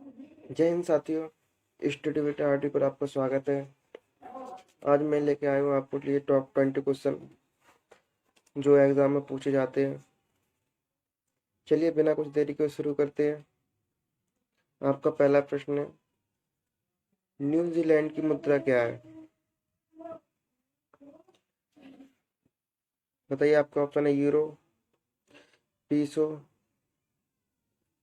जय हिंद साथियों, study with RT पर आपका स्वागत है। आज मैं लेके आया हूँ आपके लिए टॉप 20 क्वेश्चन जो एग्जाम में पूछे जाते हैं। चलिए बिना कुछ देरी के शुरू करते हैं। आपका पहला प्रश्न है, न्यूजीलैंड की मुद्रा क्या है? बताइए। आपका ऑप्शन है यूरो, पीसो,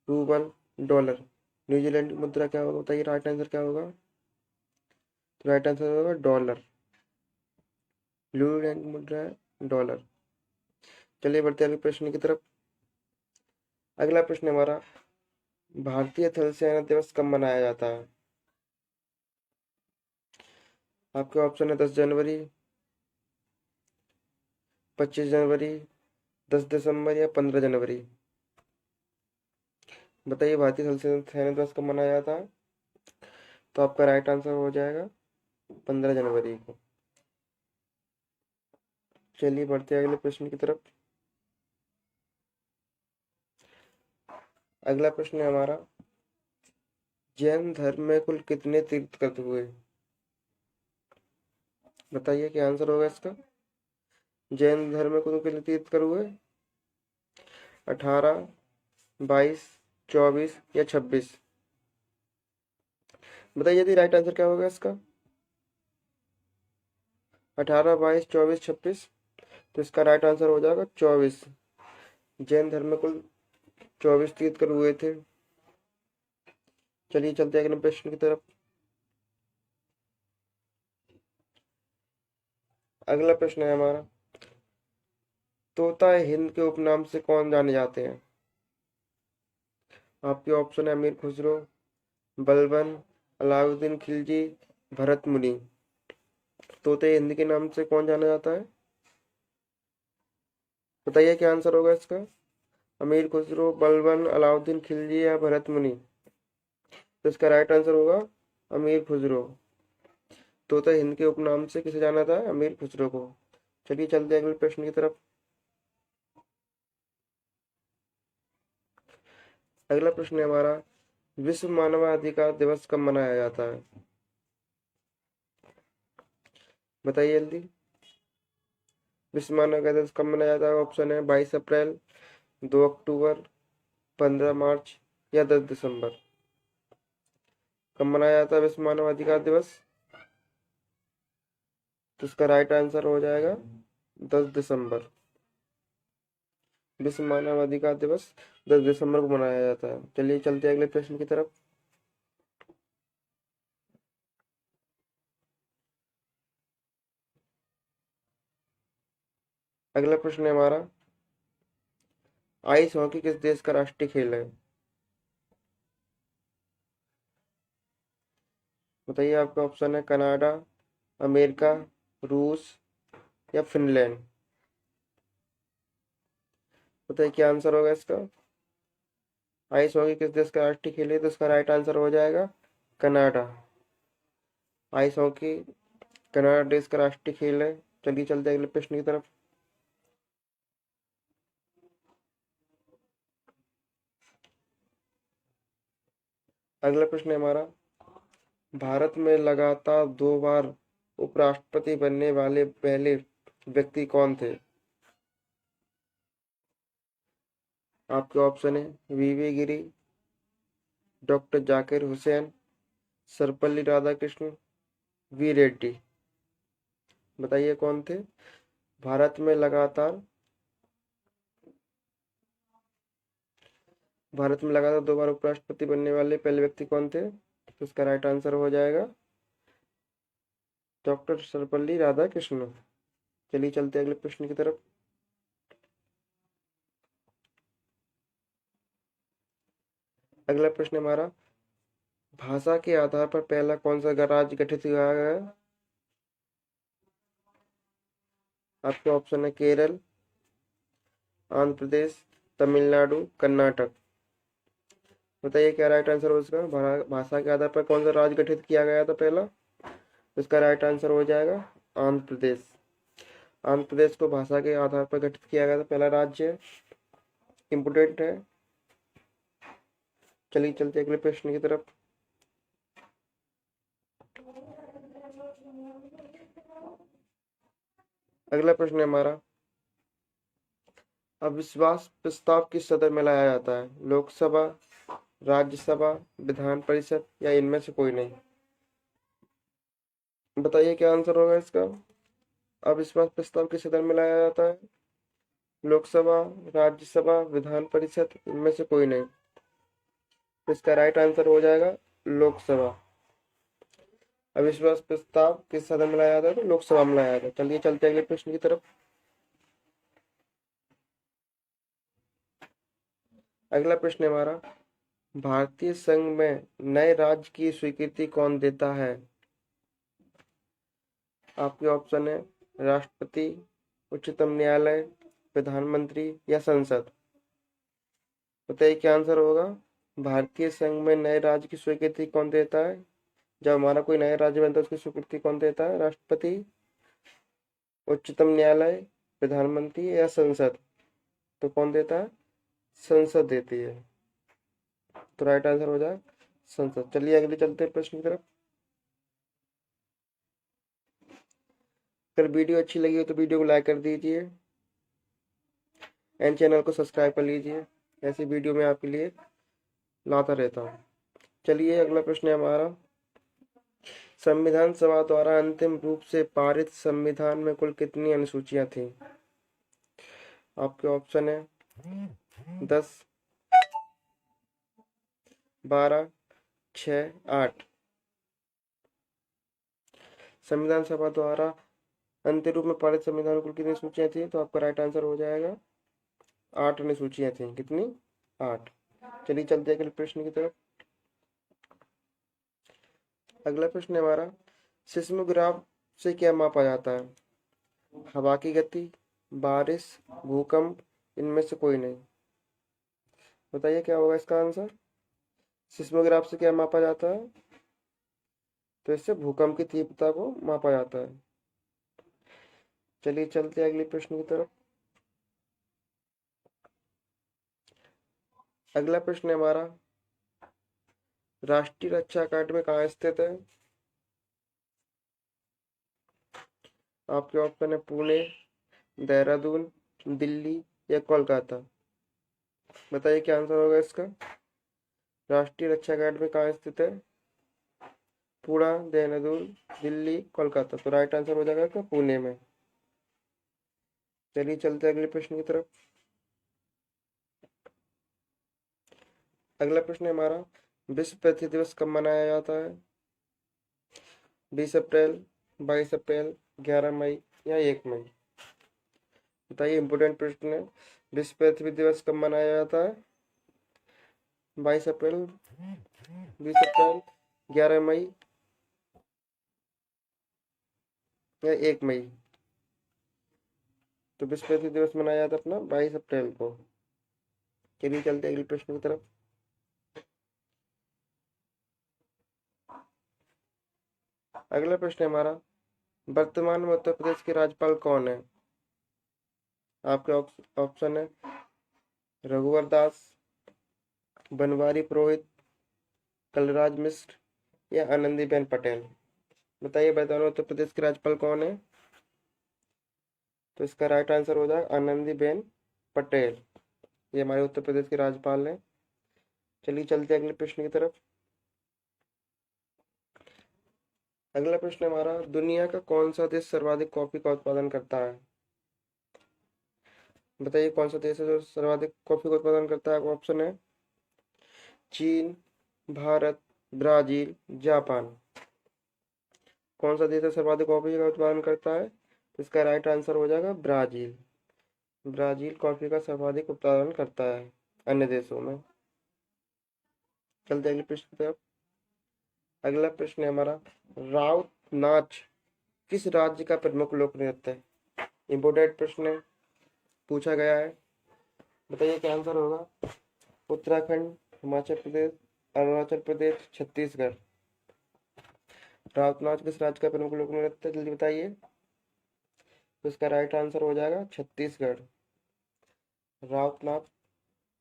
रूबल, डॉलर। न्यूजीलैंड की मुद्रा क्या होगा? बताइए राइट आंसर क्या होगा। तो राइट आंसर होगा डॉलर। न्यूजीलैंड की मुद्रा है डॉलर। चलिए बढ़ते हैं अगले प्रश्न की तरफ। अगला प्रश्न हमारा, भारतीय थल सेना दिवस कब मनाया जाता है? आपके ऑप्शन है 10 जनवरी, 25 जनवरी, 10 दिसंबर या 15 जनवरी। बताइए भारतीय थल सेना दिवस कब मनाया जाता है? तो आपका राइट आंसर हो जाएगा 15 जनवरी को। चलिए बढ़ते हैं अगले प्रश्न की तरफ। अगला प्रश्न है हमारा, जैन धर्म में कुल कितने तीर्थंकर हुए? बताइए क्या आंसर होगा इसका। जैन धर्म में कुल कितने तीर्थंकर हुए? 18, 22, 24 या 26। बताइए यदि राइट आंसर क्या होगा इसका। 18, 22, 24, 26। तो इसका राइट आंसर हो जाएगा 24। जैन धर्म में कुल 24 तीर्थंकर हुए थे। चलिए चलते हैं अगले प्रश्न की तरफ। अगला प्रश्न है हमारा, तोता हिंद के उपनाम से कौन जाने जाते हैं? आपके ऑप्शन है अमीर खुसरो, बलबन, अलाउद्दीन खिलजी, भरत मुनि। तोते हिंद के नाम से कौन जाना जाता है? बताइए क्या आंसर होगा इसका। अमीर खुसरो, बलबन, अलाउद्दीन खिलजी या भरत मुनि। तो इसका राइट आंसर होगा अमीर खुसरो। तोता हिंद के उपनाम से किसे जाना था? अमीर खुसरो को। चलिए चलते हैं अगले प्रश्न की तरफ। अगला प्रश्न है हमारा, विश्व मानवाधिकार दिवस कब मनाया जाता है? बताइए जल्दी। विश्व मानवाधिकार दिवस कब मनाया जाता है? ऑप्शन है 22 अप्रैल, 2 अक्टूबर, 15 मार्च या 10 दिसंबर। कब मनाया जाता है विश्व मानवाधिकार दिवस? तो इसका राइट आंसर हो जाएगा 10 दिसंबर। विश्व मानवाधिकार दिवस 10 दिसंबर को मनाया जाता है। चलिए चलते हैं अगले प्रश्न की तरफ। अगला प्रश्न है हमारा, आइस हॉकी किस देश का राष्ट्रीय खेल है? बताइए। आपका ऑप्शन है कनाडा, अमेरिका, रूस या फिनलैंड। बताइए क्या आंसर होगा इसका। आइस हॉकी किस देश का राष्ट्रीय खेल है? तो इसका राइट आंसर हो जाएगा कनाडा। आइस हॉकी कनाडा देश का राष्ट्रीय खेल है। चलिए चलते हैं अगले प्रश्न की तरफ। अगला प्रश्न है हमारा, भारत में लगातार 2 बार उपराष्ट्रपति बनने वाले पहले व्यक्ति कौन थे? आपके ऑप्शन है वीवी गिरी, डॉक्टर जाकिर हुसैन, सर्वपल्ली राधाकृष्णन, वी रेड्डी। बताइए कौन थे? भारत में लगातार 2 बार उपराष्ट्रपति बनने वाले पहले व्यक्ति कौन थे? तो इसका राइट आंसर हो जाएगा डॉक्टर सर्वपल्ली राधाकृष्णन। चलिए चलते हैं अगले प्रश्न की तरफ। अगला प्रश्न हमारा, भाषा के आधार पर पहला कौन सा राज्य गठित किया गया? आपके ऑप्शन है केरल, आंध्र प्रदेश, तमिलनाडु, कर्नाटक। बताइए क्या राइट आंसर हो इसका। भाषा के आधार पर कौन सा राज्य गठित किया गया था पहला? इसका राइट आंसर हो जाएगा आंध्र प्रदेश। आंध्र प्रदेश को भाषा के आधार पर गठित किया गया था पहला राज्य। इम्पोर्टेंट है। चलिए चलते अगले प्रश्न की तरफ। अगला प्रश्न है हमारा, अविश्वास प्रस्ताव किस सदन में लाया जाता है? लोकसभा, राज्यसभा, विधान परिषद या इनमें से कोई नहीं? बताइए क्या आंसर होगा इसका। अविश्वास प्रस्ताव किस सदन में लाया जाता है? लोकसभा, राज्यसभा, विधान परिषद, इनमें से कोई नहीं। तो इसका राइट आंसर हो जाएगा लोकसभा। अविश्वास प्रस्ताव किस सदन में लाया जाता है? तो लोकसभा में लाया जाता है। चलिए चलते हैं अगले प्रश्न की तरफ। अगला प्रश्न है हमारा, भारतीय संघ में नए राज्य की स्वीकृति कौन देता है? आपके ऑप्शन है राष्ट्रपति, उच्चतम न्यायालय, प्रधानमंत्री या संसद। बताइए क्या आंसर होगा। भारतीय संघ में नए राज्य की स्वीकृति कौन देता है? जब हमारा कोई नया राज्य बनता है उसकी स्वीकृति कौन देता है? राष्ट्रपति, उच्चतम न्यायालय, प्रधानमंत्री या संसद। तो कौन देता है? संसद देती है। तो राइट आंसर हो जाए संसद। चलिए अगले चलते हैं प्रश्न की तरफ। अगर वीडियो अच्छी लगी हो तो वीडियो को लाइक कर दीजिए एंड चैनल को सब्सक्राइब कर लीजिए। ऐसी वीडियो मैं आपके लिए लाता रहता हूँ। चलिए अगला प्रश्न है हमारा, संविधान सभा द्वारा अंतिम रूप से पारित संविधान में कुल कितनी अनुसूचियां थीं? आपके ऑप्शन है 10, 12, 6, 8। संविधान सभा द्वारा अंतिम रूप में पारित संविधान में कुल कितनी सूचियां थी? तो आपका राइट आंसर हो जाएगा 8 अनुसूचियां थी। कितनी? 8। चलिए चलते हैं अगले प्रश्न की तरफ। अगला प्रश्न है हमारा, सिस्मोग्राफ से क्या मापा जाता है? हवा की गति, बारिश, भूकंप, इनमें से कोई नहीं। बताइए क्या होगा इसका आंसर। सिस्मोग्राफ से क्या मापा जाता है? तो इससे भूकंप की तीव्रता को मापा जाता है। चलिए चलते हैं अगले प्रश्न की तरफ। अगला प्रश्न है हमारा, राष्ट्रीय रक्षा अकादमी कहाँ स्थित है? आपके ऑप्शन है पुणे, देहरादून, दिल्ली या कोलकाता। बताइए क्या आंसर होगा इसका। राष्ट्रीय रक्षा अकादमी कहाँ स्थित है? पुणे, देहरादून, दिल्ली, कोलकाता। तो राइट आंसर हो जाएगा इसका पुणे में। चलिए चलते हैं अगले प्रश्न की तरफ। अगला प्रश्न है हमारा, विश्व पृथ्वी दिवस कब मनाया जाता है? 20 अप्रैल, 22 अप्रैल, 11 मई या 1 मई। बताइए, इंपोर्टेंट प्रश्न है। विश्व पृथ्वी दिवस कब मनाया जाता है? 22 अप्रैल, 20 अप्रैल, 11 मई या 1 मई। तो विश्व पृथ्वी दिवस मनाया जाता है अपना 22 अप्रैल को। चलिए चलते हैं अगले प्रश्न की तरफ। अगला प्रश्न है हमारा, वर्तमान में उत्तर प्रदेश के राज्यपाल कौन है? आपके ऑप्शन है रघुवर दास, बनवारी पुरोहित, कलराज मिश्र या आनंदीबेन पटेल। बताइए वर्तमान में उत्तर प्रदेश के राज्यपाल कौन है? तो इसका राइट आंसर हो जाएगा आनंदीबेन पटेल। ये हमारे उत्तर प्रदेश के राज्यपाल हैं। चलिए चलते हैं अगले प्रश्न की तरफ। अगला प्रश्न हमारा, दुनिया का कौन सा देश सर्वाधिक कॉफी का उत्पादन करता है? बताइए कौन सा देश है जो सर्वाधिक कॉफी का उत्पादन करता है। ऑप्शन है चीन, भारत, ब्राजील, जापान। कौन सा देश है सर्वाधिक कॉफी का उत्पादन करता है? तो इसका राइट आंसर हो जाएगा ब्राजील। ब्राजील कॉफी का सर्वाधिक उत्पादन करता है अन्य देशों में। चलते अगले प्रश्न की तरफ। अगला प्रश्न है हमारा, राउत नाच किस राज्य का प्रमुख लोक नृत्य है? इंपोर्टेंट प्रश्न है, पूछा गया है। बताइए क्या आंसर होगा। उत्तराखंड, हिमाचल प्रदेश, अरुणाचल प्रदेश, छत्तीसगढ़। राउत नाच किस राज्य का प्रमुख लोक नृत्य है? जल्दी बताइए। तो इसका राइट आंसर हो जाएगा छत्तीसगढ़। राउत नाच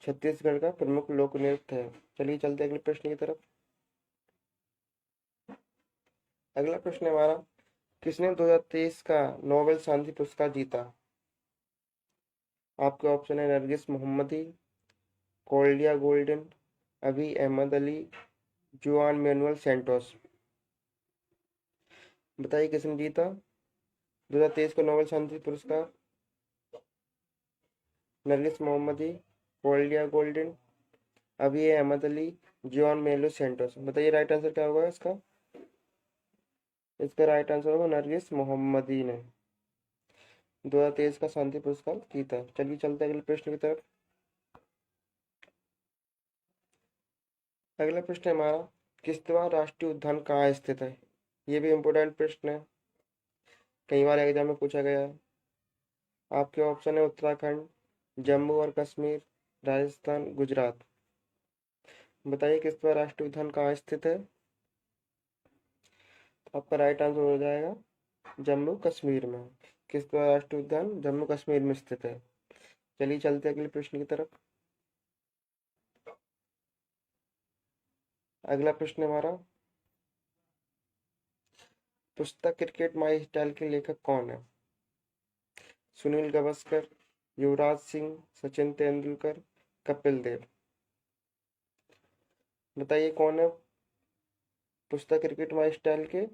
छत्तीसगढ़ का प्रमुख लोक नृत्य है। चलिए चलते अगले प्रश्न की तरफ। अगला प्रश्न है हमारा, किसने 2023 का नोबेल शांति पुरस्कार जीता? आपके ऑप्शन है नरगिस मोहम्मदी, कोल्डिया गोल्डन, अभी अहमद अली, जुआन मैनुअल सेंटोस। बताइए किसने जीता 2023 का नोबेल शांति पुरस्कार? नरगिस मोहम्मदी, कोल्डिया गोल्डन, अभी अहमद अली, जुआन मैनुअल सेंटोस। बताइए राइट आंसर क्या होगा इसका? इसका राइट आंसर होगा नरगिस मोहम्मदी ने 2023 का शांति पुरस्कार जीता। चलिए चलते अगले प्रश्न की तरफ। अगला प्रश्न है हमारा, किश्तवाड़ राष्ट्रीय उद्यान कहाँ स्थित है? ये भी इम्पोर्टेंट प्रश्न है, कई बार एग्जाम में पूछा गया है। आपके ऑप्शन है उत्तराखंड, जम्मू और कश्मीर, राजस्थान, गुजरात। बताइए किश्तवाड़ राष्ट्रीय उद्यान कहाँ स्थित है? आपका राइट आंसर हो जाएगा जम्मू कश्मीर में। किश्तवाड़ राष्ट्रीय उद्यान जम्मू कश्मीर में स्थित है। चलिए चलते अगले प्रश्न की तरफ। अगला प्रश्न हमारा, पुस्तक क्रिकेट माई स्टाइल के लेखक कौन है? सुनील गावस्कर, युवराज सिंह, सचिन तेंदुलकर, कपिल देव। बताइए कौन है पुस्तक क्रिकेट माई स्टाइल के?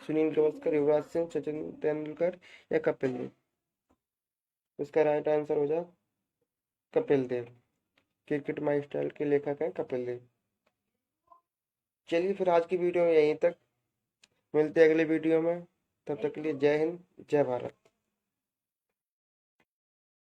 सुनील गावस्कर, युवराज सिंह, सचिन तेंदुलकर या कपिल देव। इसका राइट आंसर हो जाए Kapil Dev. Cricket my style के लेखक हैं कपिल देव। चलिए फिर आज की वीडियो में यहीं तक, मिलते हैं अगले वीडियो में। तब तक के लिए जय हिंद, जय भारत।